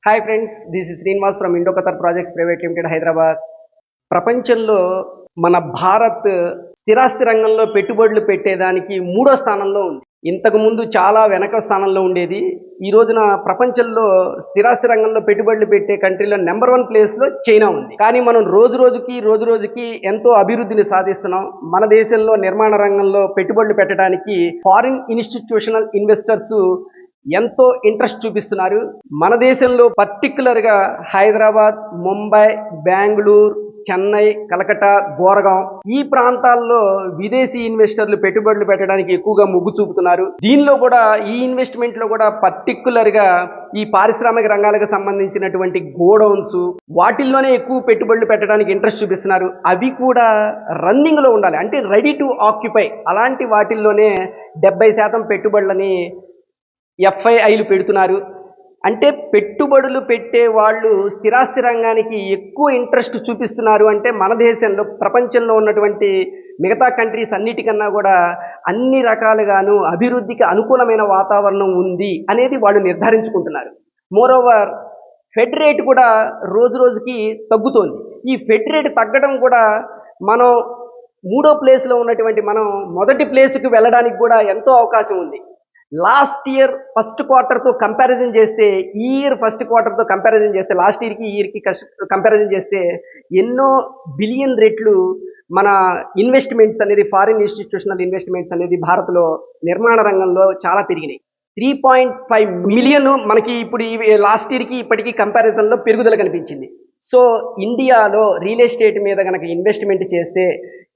Hi friends, this is Srinivas from Indo Qatar projects private limited Hyderabad. ప్రపంచంలో మన భారత్ స్థిరాస్తి రంగంలో పెట్టుబడులు పెట్టేదానికి 3వ స్థానంలో ఉంది. ఇంతకు ముందు చాలా వెనక స్థానంలో ఉండేది. ఈ రోజున ప్రపంచంలో స్థిరాస్తి రంగంలో పెట్టుబడులు పెట్టే కంట్రీలో నెంబర్ 1 ప్లేస్లో చైనా ఉంది. కానీ మనం రోజు రోజుకి ఎంతో అభివృద్ధిని సాధిస్తున్నాం. మన దేశంలో నిర్మాణ రంగంలో పెట్టుబడులు పెట్టడానికి ఫారిన్ ఇన్స్టిట్యూషనల్ ఇన్వెస్టర్స్ ఎంతో ఇంట్రెస్ట్ చూపిస్తున్నారు. మన దేశంలో పర్టికులర్గా హైదరాబాద్, ముంబై, బెంగళూరు, చెన్నై, కలకట్టా, గోరగాం ఈ ప్రాంతాల్లో విదేశీ ఇన్వెస్టర్లు పెట్టుబడులు పెట్టడానికి ఎక్కువగా మొగ్గు చూపుతున్నారు. దీనిలో కూడా ఈ ఇన్వెస్ట్మెంట్ లో కూడా పర్టికులర్గా ఈ పారిశ్రామిక రంగాలకు సంబంధించినటువంటి గోడౌన్స్ వాటిల్లోనే ఎక్కువ పెట్టుబడులు పెట్టడానికి ఇంట్రెస్ట్ చూపిస్తున్నారు. అవి కూడా రన్నింగ్ లో ఉండాలి, అంటే రెడీ టు ఆక్యుపై. అలాంటి వాటిల్లోనే 70% పెట్టుబడులని ఎఫ్ఐఐలు పెడుతున్నారు. అంటే పెట్టుబడులు పెట్టే వాళ్ళు స్థిరాస్తి రంగానికి ఎక్కువ ఇంట్రెస్ట్ చూపిస్తున్నారు. అంటే మన దేశంలో ప్రపంచంలో ఉన్నటువంటి మిగతా కంట్రీస్ అన్నిటికన్నా కూడా అన్ని రకాలుగాను అభివృద్ధికి అనుకూలమైన వాతావరణం ఉంది అనేది వాళ్ళు నిర్ధారించుకుంటున్నారు. మోరోవర్ ఫెడ్ రేట్ కూడా రోజుకి తగ్గుతోంది. ఈ ఫెడ్ రేట్ తగ్గడం కూడా మనం 3వ ప్లేస్లో ఉన్నటువంటి మనం మొదటి ప్లేస్కి వెళ్ళడానికి కూడా ఎంతో అవకాశం ఉంది. లాస్ట్ ఇయర్ ఫస్ట్ క్వార్టర్తో కంపారిజన్ చేస్తే, ఈ ఇయర్ ఫస్ట్ క్వార్టర్తో కంపారిజన్ చేస్తే, లాస్ట్ ఇయర్కి ఈ ఇయర్కి కంపారిజన్ చేస్తే ఎన్నో బిలియన్ రెట్లు మన ఇన్వెస్ట్మెంట్స్ అనేది, ఫారిన్ ఇన్స్టిట్యూషనల్ ఇన్వెస్ట్మెంట్స్ అనేది భారత్లో నిర్మాణ రంగంలో చాలా పెరిగినాయి. 3.5 మిలియన్ మనకి ఇప్పుడు లాస్ట్ ఇయర్కి ఇప్పటికీ కంపారిజన్లో పెరుగుదల కనిపించింది. సో ఇండియాలో రియల్ ఎస్టేట్ మీద కనుక ఇన్వెస్ట్మెంట్ చేస్తే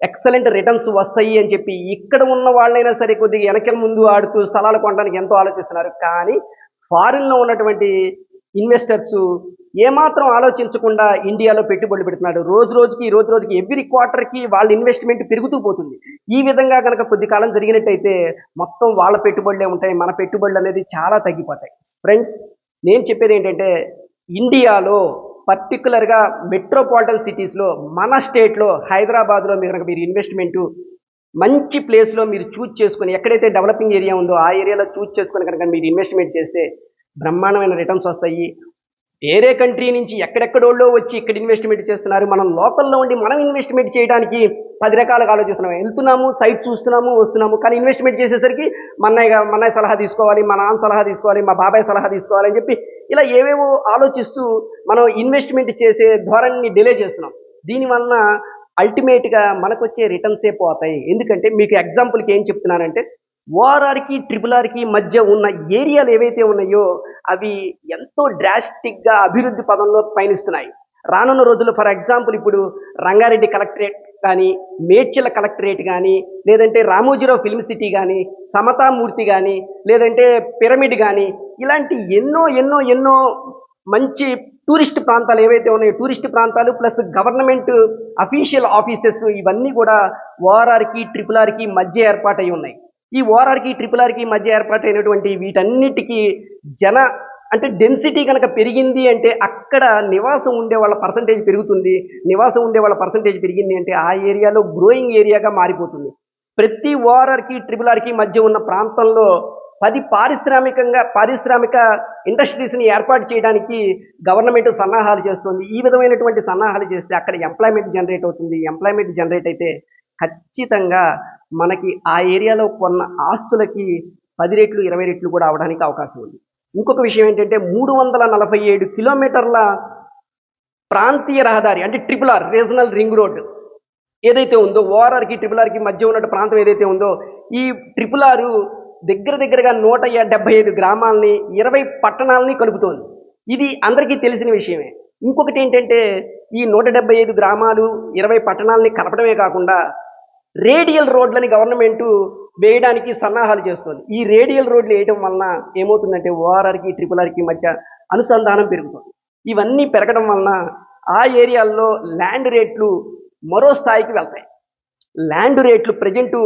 ఎక్సలెంట్ రిటర్న్స్ వస్తాయి అని చెప్పి ఇక్కడ ఉన్న వాళ్ళైనా సరే కొద్దిగా వెనక ముందు ఆడుతూ స్థలాలు కొనడానికి ఎంతో ఆలోచిస్తున్నారు. కానీ ఫారిన్లో ఉన్నటువంటి ఇన్వెస్టర్స్ ఏమాత్రం ఆలోచించకుండా ఇండియాలో పెట్టుబడులు పెడుతున్నారు. రోజుకి ఎవ్రీ క్వార్టర్కి వాళ్ళ ఇన్వెస్ట్మెంట్ పెరుగుతూ పోతుంది. ఈ విధంగా కనుక కొద్ది కాలం జరిగినట్టయితే మొత్తం వాళ్ళ పెట్టుబడులే ఉంటాయి, మన పెట్టుబడులు అనేది చాలా తగ్గిపోతాయి. ఫ్రెండ్స్, నేను చెప్పేది ఏంటంటే ఇండియాలో పర్టికులర్గా మెట్రోపాలిటన్ సిటీస్లో మన స్టేట్లో హైదరాబాద్లో మీరు ఇన్వెస్ట్మెంటు మంచి ప్లేస్లో మీరు చూజ్ చేసుకొని, ఎక్కడైతే డెవలపింగ్ ఏరియా ఉందో ఆ ఏరియాలో చూజ్ చేసుకొని కనుక మీరు ఇన్వెస్ట్మెంట్ చేస్తే బ్రహ్మాండమైన రిటర్న్స్ వస్తాయి. వేరే కంట్రీ నుంచి ఎక్కడెక్కడోళ్ళో వచ్చి ఇక్కడ ఇన్వెస్ట్మెంట్ చేస్తున్నారు. మనం లోకల్లో ఉండి మనం ఇన్వెస్ట్మెంట్ చేయడానికి 10 రకాలుగా ఆలోచిస్తున్నాం. వెళ్తున్నాము, సైట్ చూస్తున్నాము, వస్తున్నాము. కానీ ఇన్వెస్ట్మెంట్ చేసేసరికి మన్నయ్య సలహా తీసుకోవాలి, మా నాన్న సలహా తీసుకోవాలి, మా బాబాయ్ సలహా తీసుకోవాలి అని చెప్పి ఇలా ఏవేవో ఆలోచిస్తూ మనం ఇన్వెస్ట్మెంట్ చేసే ధోరణిని డిలే చేస్తున్నాం. దీనివల్ల అల్టిమేట్గా మనకు వచ్చే రిటర్న్సే పోతాయి. ఎందుకంటే మీకు ఎగ్జాంపుల్కి ఏం చెప్తున్నానంటే, ఓఆర్ఆర్కి RRRకి మధ్య ఉన్న ఏరియాలు ఏవైతే ఉన్నాయో అవి ఎంతో డ్రాస్టిక్గా అభివృద్ధి పదంలో పయనిస్తున్నాయి. రానున్న రోజుల్లో ఫర్ ఎగ్జాంపుల్ ఇప్పుడు రంగారెడ్డి కలెక్టరేట్ కానీ, మేడ్చల కలెక్టరేట్ కానీ, లేదంటే రామోజీరావు ఫిల్మ్ సిటీ కానీ, సమతామూర్తి కానీ, లేదంటే పిరమిడ్ కానీ, ఇలాంటి ఎన్నో మంచి టూరిస్ట్ ప్రాంతాలు ఏవైతే ఉన్నాయో, టూరిస్ట్ ప్రాంతాలు ప్లస్ గవర్నమెంట్ అఫీషియల్ ఆఫీసెస్ ఇవన్నీ కూడా ఓఆర్ఆర్కి RRRకి మధ్య ఏర్పాటై ఉన్నాయి. ఈ ఓఆర్ఆర్కి RRRకి మధ్య ఏర్పాటైనటువంటి వీటన్నిటికీ అంటే డెన్సిటీ కనుక పెరిగింది అంటే అక్కడ నివాసం ఉండే వాళ్ళ పర్సంటేజ్ పెరుగుతుంది. నివాసం ఉండే వాళ్ళ పర్సంటేజ్ పెరిగింది అంటే ఆ ఏరియాలో గ్రోయింగ్ ఏరియాగా మారిపోతుంది. ప్రతి ఓఆర్ఆర్కి RRRకి మధ్య ఉన్న ప్రాంతంలో 10 పారిశ్రామిక ఇండస్ట్రీస్ని ఏర్పాటు చేయడానికి గవర్నమెంట్ సన్నాహాలు చేస్తుంది. ఈ విధమైనటువంటి సన్నాహాలు చేస్తే అక్కడ ఎంప్లాయ్మెంట్ జనరేట్ అవుతుంది. ఎంప్లాయ్మెంట్ జనరేట్ అయితే ఖచ్చితంగా మనకి ఆ ఏరియాలో కొన్న ఆస్తులకి 10 రెట్లు 20 రెట్లు కూడా అవడానికి అవకాశం ఉంది. ఇంకొక విషయం ఏంటంటే 347 కిలోమీటర్ల ప్రాంతీయ రహదారి, అంటే RRR రీజనల్ రింగ్ రోడ్ ఏదైతే ఉందో, ఓఆర్ఆర్కి RRRకి మధ్య ఉన్న ప్రాంతం ఏదైతే ఉందో, ఈ RRR దగ్గరగా 175 గ్రామాలని 20 పట్టణాలని కలుపుతోంది. ఇది అందరికీ తెలిసిన విషయమే. ఇంకొకటి ఏంటంటే ఈ 175 గ్రామాలు 20 పట్టణాలని కలపడమే కాకుండా రేడియల్ రోడ్లని గవర్నమెంట్ వేయడానికి సన్నాహాలు చేస్తుంది. ఈ రేడియల్ రోడ్లు వేయడం వలన ఏమవుతుందంటే ఓఆర్ఆర్కి RRRకి మధ్య అనుసంధానం పెరుగుతుంది. ఇవన్నీ పెరగడం వలన ఆ ఏరియాల్లో ల్యాండ్ రేట్లు మరో స్థాయికి వెళ్తాయి. ల్యాండ్ రేట్లు ప్రజెంటు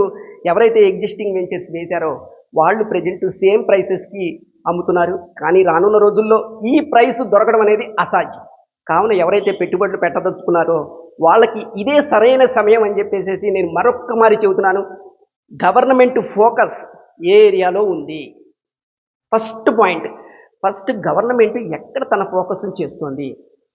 ఎవరైతే ఎగ్జిస్టింగ్ వెంచర్స్ వేశారో వాళ్ళు ప్రజెంట్ సేమ్ ప్రైసెస్కి అమ్ముతున్నారు. కానీ రానున్న రోజుల్లో ఈ ప్రైస్ దొరకడం అనేది అసాధ్యం. కావున ఎవరైతే పెట్టుబడులు పెట్టదలుచుకున్నారో వాళ్ళకి ఇదే సరైన సమయం అని చెప్పేసి నేను మరొక్క మారి చెబుతున్నాను. గవర్నమెంట్ ఫోకస్ ఏ ఏరియాలో ఉంది? ఫస్ట్ పాయింట్, ఫస్ట్ గవర్నమెంట్ ఎక్కడ తన ఫోకస్ చేస్తుంది,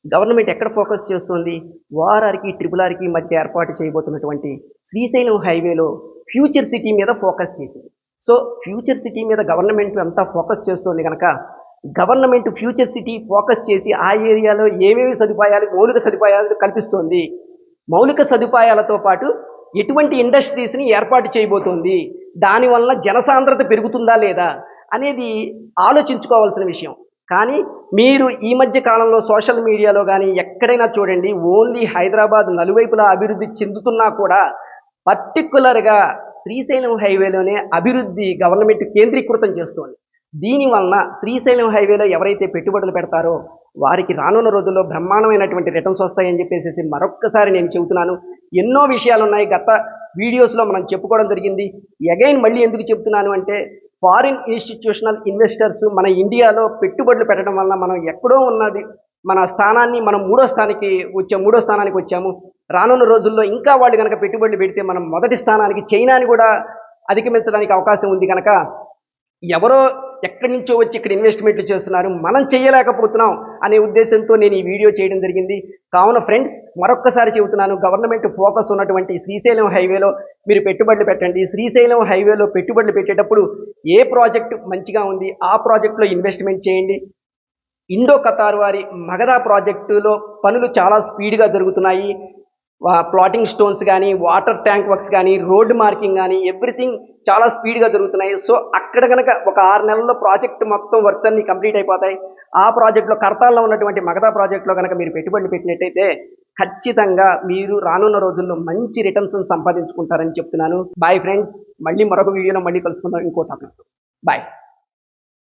గవర్నమెంట్ ఎక్కడ ఫోకస్ చేస్తుంది, ఓఆర్ఆర్కి ట్రిపుల్ ఆర్కి మధ్య ఏర్పాటు చేయబోతున్నటువంటి శ్రీశైలం హైవేలో ఫ్యూచర్ సిటీ మీద ఫోకస్ చేసింది. సో ఫ్యూచర్ సిటీ మీద గవర్నమెంట్ అంతా ఫోకస్ చేస్తుంది కనుక గవర్నమెంట్ ఫ్యూచర్ సిటీ ఫోకస్ చేసి ఆ ఏరియాలో ఏమేమి సదుపాయాలు, మౌలిక సదుపాయాలు కల్పిస్తోంది, మౌలిక సదుపాయాలతో పాటు ఎటువంటి ఇండస్ట్రీస్ని ఏర్పాటు చేయబోతోంది, దానివల్ల జనసాంద్రత పెరుగుతుందా లేదా అనేది ఆలోచించుకోవాల్సిన విషయం. కానీ మీరు ఈ మధ్య కాలంలో సోషల్ మీడియాలో కానీ ఎక్కడైనా చూడండి, ఓన్లీ హైదరాబాద్ నలువైపులా అభివృద్ధి చెందుతున్నా కూడా పర్టికులర్గా శ్రీశైలం హైవేలోనే అభివృద్ధి గవర్నమెంట్ కేంద్రీకృతం చేస్తోంది. దీనివలన శ్రీశైలం హైవేలో ఎవరైతే పెట్టుబడులు పెడతారో వారికి రానున్న రోజుల్లో బ్రహ్మాండమైనటువంటి రిటర్న్స్ వస్తాయని చెప్పేసి మరొక్కసారి నేను చెబుతున్నాను. ఎన్నో విషయాలు ఉన్నాయి, గత వీడియోస్లో మనం చెప్పుకోవడం జరిగింది. అగైన్ మళ్ళీ ఎందుకు చెప్తున్నాను అంటే, ఫారిన్ ఇన్స్టిట్యూషనల్ ఇన్వెస్టర్స్ మన ఇండియాలో పెట్టుబడులు పెట్టడం వలన మనం ఎక్కడో ఉన్నది మన స్థానాన్ని మనం మూడో స్థానానికి వచ్చాము. రానున్న రోజుల్లో ఇంకా వాళ్ళు కనుక పెట్టుబడులు పెడితే మనం మొదటి స్థానానికి, చైనాని కూడా అధిగమించడానికి అవకాశం ఉంది. కనుక ఎవరో ఎక్కడి నుంచో వచ్చి ఇక్కడ ఇన్వెస్ట్మెంట్లు చేస్తున్నారు, మనం చేయలేకపోతున్నాం అనే ఉద్దేశంతో నేను ఈ వీడియో చేయడం జరిగింది. కావున ఫ్రెండ్స్, మరొక్కసారి చెబుతున్నాను, గవర్నమెంట్ ఫోకస్ ఉన్నటువంటి శ్రీశైలం హైవేలో మీరు పెట్టుబడులు పెట్టండి. శ్రీశైలం హైవేలో పెట్టుబడులు పెట్టేటప్పుడు ఏ ప్రాజెక్టు మంచిగా ఉంది ఆ ప్రాజెక్టులో ఇన్వెస్ట్మెంట్ చేయండి. ఇండో ఖతార్ వారి మగధ ప్రాజెక్టులో పనులు చాలా స్పీడ్గా జరుగుతున్నాయి. ప్లాటింగ్ స్టోన్స్ కానీ, వాటర్ ట్యాంక్ వర్క్స్ కానీ, రోడ్ మార్కింగ్ కానీ, ఎవ్రీథింగ్ చాలా స్పీడ్గా జరుగుతున్నాయి. సో అక్కడ కనుక ఒక 6 నెలల్లో ప్రాజెక్ట్ మొత్తం వర్క్స్ అన్ని కంప్లీట్ అయిపోతాయి. ఆ ప్రాజెక్టులో కర్తాల్లో ఉన్నటువంటి మగధ ప్రాజెక్టులో కనుక మీరు పెట్టుబడులు పెట్టినట్టయితే ఖచ్చితంగా మీరు రానున్న రోజుల్లో మంచి రిటర్న్స్ సంపాదించుకుంటారని చెప్తున్నాను. బాయ్ ఫ్రెండ్స్, మళ్ళీ మరొక వీడియోలో మళ్ళీ కలుసుకుందాం ఇంకో టాపిక్. బాయ్.